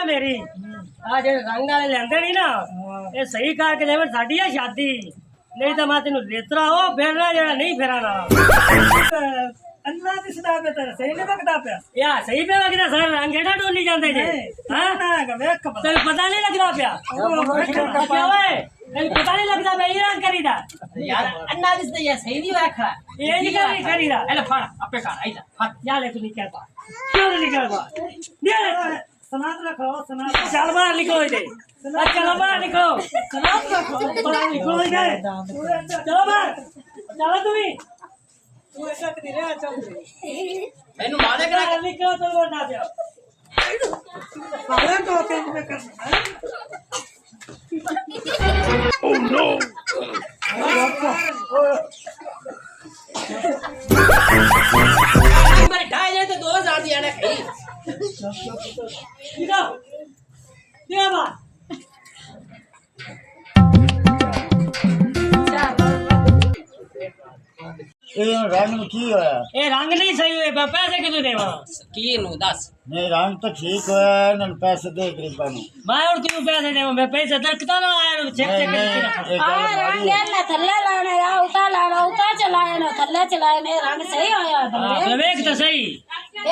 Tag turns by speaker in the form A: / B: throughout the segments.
A: ना मेरी आज रंग वाले लेंदे नहीं ना ये सही करके देवे साडी है शादी नहीं तो मैं तेन लेतरा हो फेरना जरा नहीं फेराना
B: अन्ना दी सदा पे तेरा सही नहीं बकदा पे
A: या सही पे लगदा सर रंग हेठा डोली जांदे जे हां
B: वेख
A: तेन पता नहीं लगदा प्या क्या ओए तेन पता नहीं लगदा मैं ये रंग करीदा
C: यार अन्ना दिस ये सही नहीं हुआ खड़ा
A: ये नहीं करीदा
C: एले फड़ अपे कर आइला फड़
A: या ले तू निकल बा क्यों निकल बा दे
B: सनात रखो सनात
A: चल बाहर निकलो इधर चलो बाहर निकलो
B: सनात रखो
A: बाहर निकलो इधर चलो बाहर चलो तुम्हें
B: तू ऐसा कदी रे चौधरी
C: मैनू मारे करा
A: निकलो तो वरना पे
B: सारे तो तेज में करना
D: Oh no!
C: मेरे ढाई जाए तो 2000 दिया ना कहीं
A: निकलो दिया बा
E: रंग की होया
A: ए रंग नहीं सही हुए पैसे कितने देवा
C: की नु 10
E: नहीं रंग तो ठीक होया न पैसे दे गरीबा नु
A: मैं और क्यों पैसे देवा मैं पैसे दरकता ना आया चेक चेक करके
F: रंग ना थल्ले लाने उता लाना उता चलाए ना थल्ले चलाए ने रंग सही होया
A: हां वेख तो सही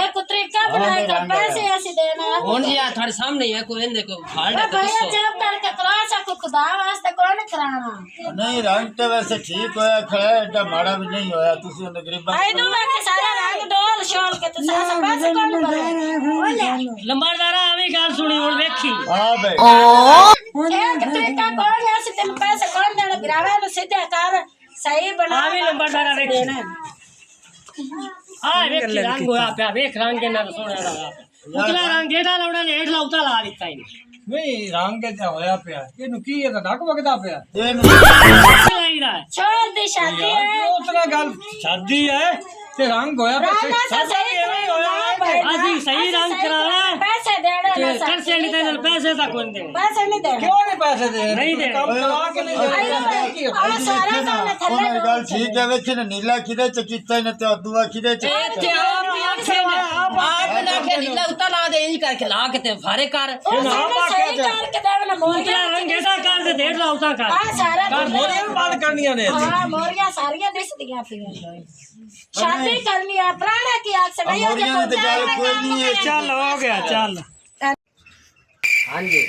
F: एक तरीका बनाए कर पैसे ऐसे देना
C: कौन जी यार थारे सामने है कोई इन देखो फाड़ दे
F: भैया जब करके करा सको खुदा वास्ते कौन कराना
E: नहीं रंग तो वैसे ठीक होया खड़ा एडा माड़ा भी नहीं होया तुसी उन गरीबा
F: आई दो मैं के सारा रंग डोल शोल के तो सारा पैसे कौन बोले
A: लंबारदारा आवी गाल सुनी और देखी
E: हां भाई
F: एक तरीका कौन ऐसे तेन पैसे कौन देना गिरावे तो सीधे कर सही बना
A: आवी लंबारदारा देखी हां वेख रंग होया पे वेख रंग के ना सोना लगा उतला रंग एडा लौड़ा ने एडला उता ला दिता ही
B: नहीं रंग के होया पे इनु की है तो डक बकदा पे
E: ये
A: नहीं रहा
F: छोड़ दी शादी है
B: उतना गल शादी है ते रंग होया पे
F: राना से सही होया
A: आजी सही रंग कराना
F: पैसे देने ना
A: कर से नहीं देना पैसे तक कौन दे
F: पैसे नहीं देने
B: क्यों नहीं पैसे दे
A: नहीं दे
B: काम करा के नहीं दे
F: आ सारा काम थल्ले
E: उन गल ठीक है वेख न नीला किदे च कीता न ते दुआ किदे च
C: ते आप ना के नीला उता ला दे इंज करके ला के ते फारे कर
F: सही करके देना
A: उतला रंग ऐसा कर दे डेढ़ ला उता कर
F: हां सारा
B: मोरियां भी बात करनियां ने
F: हां मोरियां सारियां दिस दियां फिर शादी करनी है प्राणा की आग से नहीं हो
E: मोरियां ते गल कोई नहीं है
A: चल हो गया चल
C: हां जी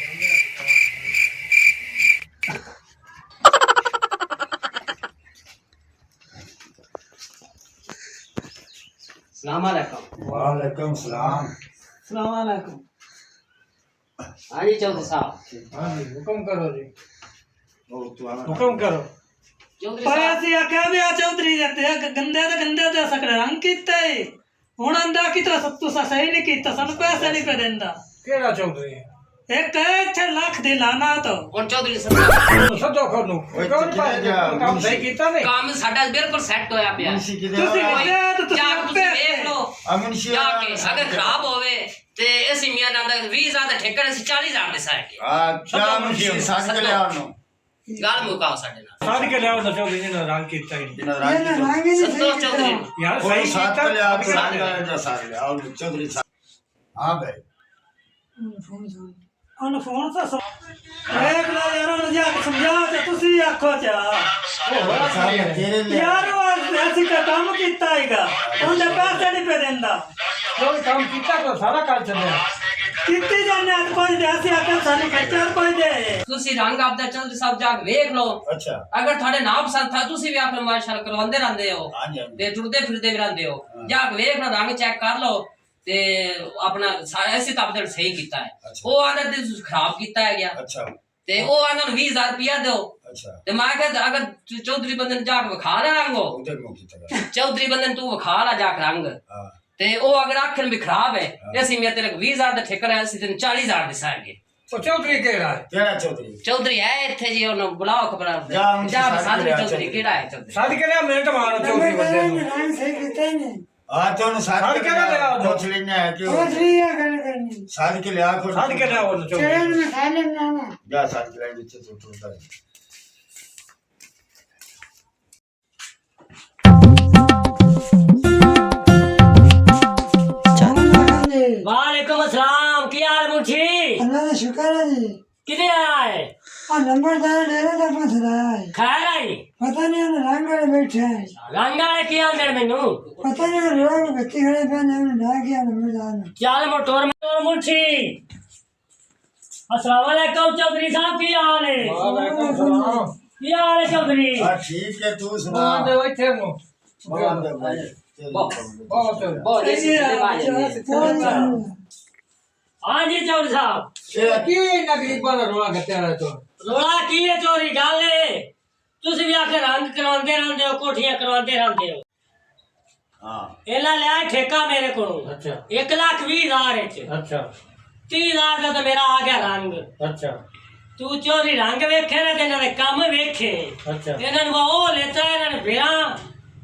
C: सलाम अलैकुम
E: वालेकुम सलाम
B: अस्सलाम वालेकुम
C: हां जी चौधरी साहब
B: हां जी हुक्म करो जी
E: ओ तू
B: हुक्म करो
C: चौधरी
B: पर
C: साहब
B: ਅਸੀਂ ਆਖਿਆ ਵੀ ਆ ਚੌਧਰੀ ਜੱਤੇ ਗੰਦੇ ਤੇ ਸਕੜਾ ਰੰਗ ਕੀਤਾ ਏ ਹੁਣ ਆਂਦਾ ਕਿ ਤੁਸੀਂ ਸਹੀ ਨਹੀਂ ਕੀਤਾ ਸਾਨੂੰ ਪੈਸੇ ਨਹੀਂ ਪੈ ਦਿੰਦਾ ਕਿਹੜਾ ਚੌਧਰੀ ਇੱਕ ਇੱਥੇ ਲੱਖ ਦੀ ਲਾਨਾ ਤੋਂ
C: कौन चौधरी साहब
B: ਸੱਜੋ ਕਰ ਨੂੰ ਕੌਣ ਪਾਏ ਕੰਮ ਸਹੀ ਕੀਤਾ ਨੇ
C: काम साडा बिल्कुल सेट होया पिया
E: मुंशी किदे
B: ਤੁਸੀਂ
E: होया
B: ਕਿਹਾ ਤਾਂ ਤੁਸੀਂ
C: जाके तुसी
B: ਆਪੇ
C: देख लो
E: मुंशी
C: जाके अगर खराब होवे ते ऐसी मियां नांदा 20000 दा ठेका से 40000 दे साके
E: अच्छा मुंशी साथ के ले आवनो
C: गाल मुकाओ साडे नाल
B: ਸਾਧ ਕੇ ਲਿਆਓ ਤਾਂ ਚੌਧਰੀ ਨੇ ਰੰਗ ਕੀਤਾ ਹੀ
E: जिन रंग की
C: संतोष चौधरी
B: ਯਾਰ
E: और
B: ਸਹੀ
E: साथ
B: ਕੀਤਾ
E: के ले आओ तो रंग का साथ ले आओ चौधरी साहब हां भाई
B: ਉਹਨੂੰ ਫੋਨ ਤਾਂ ਦੇਖ ਲੈ ਯਾਰ ਉਹਨੂੰ ਜਾ ਕੇ ਸਮਝਾ ਤੇ ਤੁਸੀਂ ਆਖੋ ਚਾ
E: साहब तेरे ले
B: ਯਾਰ ਉਹ ਐਸੀ ਦਾ ਕੰਮ ਕੀਤਾ ਹੈਗਾ ਉਹਦੇ ਪੈਸੇ ਨਹੀਂ ਪੈ ਦਿੰਦਾ ਕੋਈ ਕੰਮ ਕੀਤਾ ਤਾਂ ਸਾਰਾ ਕਰ ਚੱਲਿਆ ਕੀਤੀ ਜਾਂਦੇ ਆ ਕੋਈ ਦੇ ਅਸੀਂ ਆਖਾਂ ਸਾਨੂੰ ਖਰਚਾ ਕੋਈ ਦੇ
C: तुसी रंग आपदा चौधरी साहब जाके देख लो
E: अच्छा
C: अगर थाडे ना पसंद था तुसी भी अपने माशाल्लाह करवांदे रहंदे हो
E: हां जी
C: ते जुड़दे फिरदे भी रहंदे हो जाके देख लो रंग चेक कर लो ते अपना सारा ऐसे तब तक सही कीता है
E: अच्छा।
C: वो आंदा ते तुसी खराब कीता है गया
E: अच्छा
C: ते वो आंदा 20000 रुपया दो
E: अच्छा
C: ते मैं कहता अगर चौधरी बंदन जाके विखा ला रंग
E: उधर मुंह की तरह
C: चौधरी बंदन तू विखा ला जाके रंग
E: हां
C: ते ओ अगर आखन भी खराब है ऐसी मैं तेरे 20000 दा ठेका है ऐसी तेन 40000 दिसाएंगे
B: ਉਹ ਚੌਧਰੀ ਕਿਹੜਾ ਹੈ
E: तेरा चौधरी
C: चौधरी है इत्थे जी ओनु बुलाओ खबर
E: जा, उनसे
C: जा
E: साथ
C: साधु
E: ले आ,
C: चौधरी
E: चौधरी।
C: केड़ा है चौधरी
B: ਸਾਧ ਕੇ ਲਿਆ ਮਿੰਟ ਮਾਰੋ ਚੌਧਰੀ ਬੰਦੇ ਨੂੰ
E: हां तो उन साथ
B: साथ के ले आओ।
E: कुछ लेना है क्यों साथ के ले आओ
B: ਸਾਧ ਕੇ ਲਿਆ ਉਹਨੂੰ ਚੌਧਰੀ
E: जा साथ के ले नीचे तो उतर
A: वालेकुम अस्सलाम की हाल मुठी
D: अल्लाह का शुक्र है जी
A: किथे आया है
D: नंबरदार डेरे का मसला है
A: खैर आई
D: पता नहीं उन्हें रंग वाले बैठे हैं
A: रंग वाले की आंदे मैनू
D: पता नहीं उन्हें लोग बच्चे खड़े पहने उन्हें ना किया नंबरदार ने
A: चल मोटोर मुंशी अस्सलाम वालेकुम चौधरी साहब की हाल है की हाल है चौधरी
E: हाँ ठीक है तू सुना मान दे भाई
C: बहुत ऐसी
A: हाँ जी चौधरी साहब रोला की है चोरी गल है तुसी भी आके रंग करवांदे रहंदे हो कोठियां करवांदे रहंदे हो
E: हाँ
A: एला लिया ठेका मेरे को
B: अच्छा
A: 1,20,000
B: अच्छा
A: 30,000 का तो मेरा आ गया रंग
B: अच्छा
A: तू चोरी रंग वेखे ना ते इन्हां दे काम वेखे
B: अच्छा
A: इन्हां नु ओ लेता इन्हां ने फिरा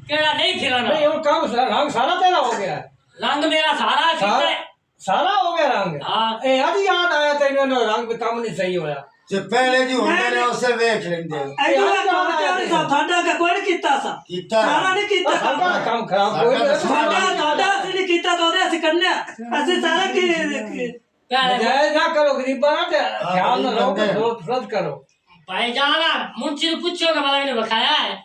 A: केड़ा नहीं फिराना
B: नहीं वो काम रंग सारा तेरा हो गया
A: रंग मेरा सारा किता है
B: सारा हो गया रंग
A: हाँ
B: ए आज याद आया तेरे ने रंग काम नहीं सही होया
E: जो पहले जो होंगे ने उसे देख लेंगे
B: साडा का कोई कीता सा
E: कीता
B: सारा नहीं कीता साडा काम खराब कोई साडा असि नहीं कीता तो असि करने असि सारा की जायज ना करो गरीबा ना ख्याल ना रखो फर्ज करो
A: भाई जाना मुंशी ने पूछो के बारे में बखाया है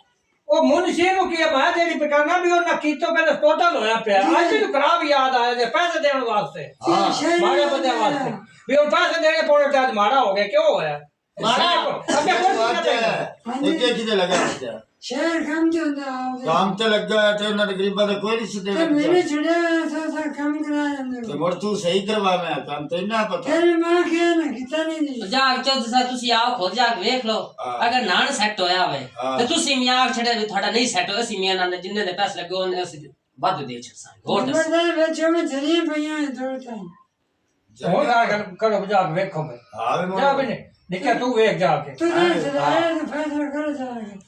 B: ਉਹ ਮੁਨਸ਼ੀ ਨੂੰ ਕੀ ਮੈਂ ਜਿਹੜੀ ਪਟਾਨਾ ਵੀ ਉਹਨਾਂ ਕੀਤੋਂ ਪਹਿਲੇ ਟੋਟਲ ਹੋਇਆ ਪਿਆ ਅੱਜ ਨੂੰ ਖਰਾਬ ਯਾਦ ਆਇਆ ਜੇ ਪੈਸੇ ਦੇਣ ਵਾਸਤੇ ਮਾੜੇ ਬੰਦੇ ਵਾਸਤੇ ਵੀ ਉਹ ਪੈਸੇ ਦੇਣੇ ਪੜੇ ਤੇ ਅੱਜ ਮਾੜਾ ਹੋ ਗਿਆ ਕਿਉਂ ਹੋਇਆ
A: ਮਾੜਾ
B: ਅੱਗੇ ਕੋਈ
E: एक किधर लगा बच्चा
D: शहर काम जो होता है
E: काम तो लग गया तो ना गरीबा तो कोई नहीं सीधे
D: तो मेरे छुड़े सा काम करा जाते
E: तो मोड़ तू सही करवा मैं काम तो इन्ना पता
D: तेरी मां क्या ना किता नहीं दी
C: जाग चौधरी साहब तुसी आओ खुद जाग वेख लो
E: हाँ।
C: अगर नान सेट होया होवे
E: हाँ।
C: ते तुसी मियां छड़े भी थोड़ा नहीं सेट होया सी मियां नाल जिन्ने दे पैसे लगे ओने असी वादू दे छसा और दस
D: नंबरदार बच्चों में चलिए भैया थोड़ा टाइम
B: ਹੋਰ ਕਰੋ ਜਾ ਕੇ ਵੇਖੋ ਮੈਂ
E: हाँ भी
B: ਜਾ
E: मोड़
B: ਬਨੇ ਨਿੱਕਿਆ ਤੂੰ ਵੇਖ ਜਾ ਕੇ
D: तू नहीं चलाया तो फैसला करो जाके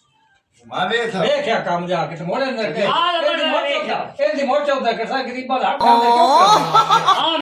E: माँ देख
B: ਵੇਖਿਆ ਕੰਮ ਜਾ ਕੇ ਤੇ ਮੋੜੇ ਨੇ
A: ਹਾਂ, ਵੇਖਿਆ।
B: ਇਹਦੀ ਮੋੜ ਚੌਦਾ ਕਰਦਾ ਗਰੀਬਾਂ ਦਾ ਹੱਕ ਖਾਂਦੇ ਕਿਉਂ ਕਰਦੇ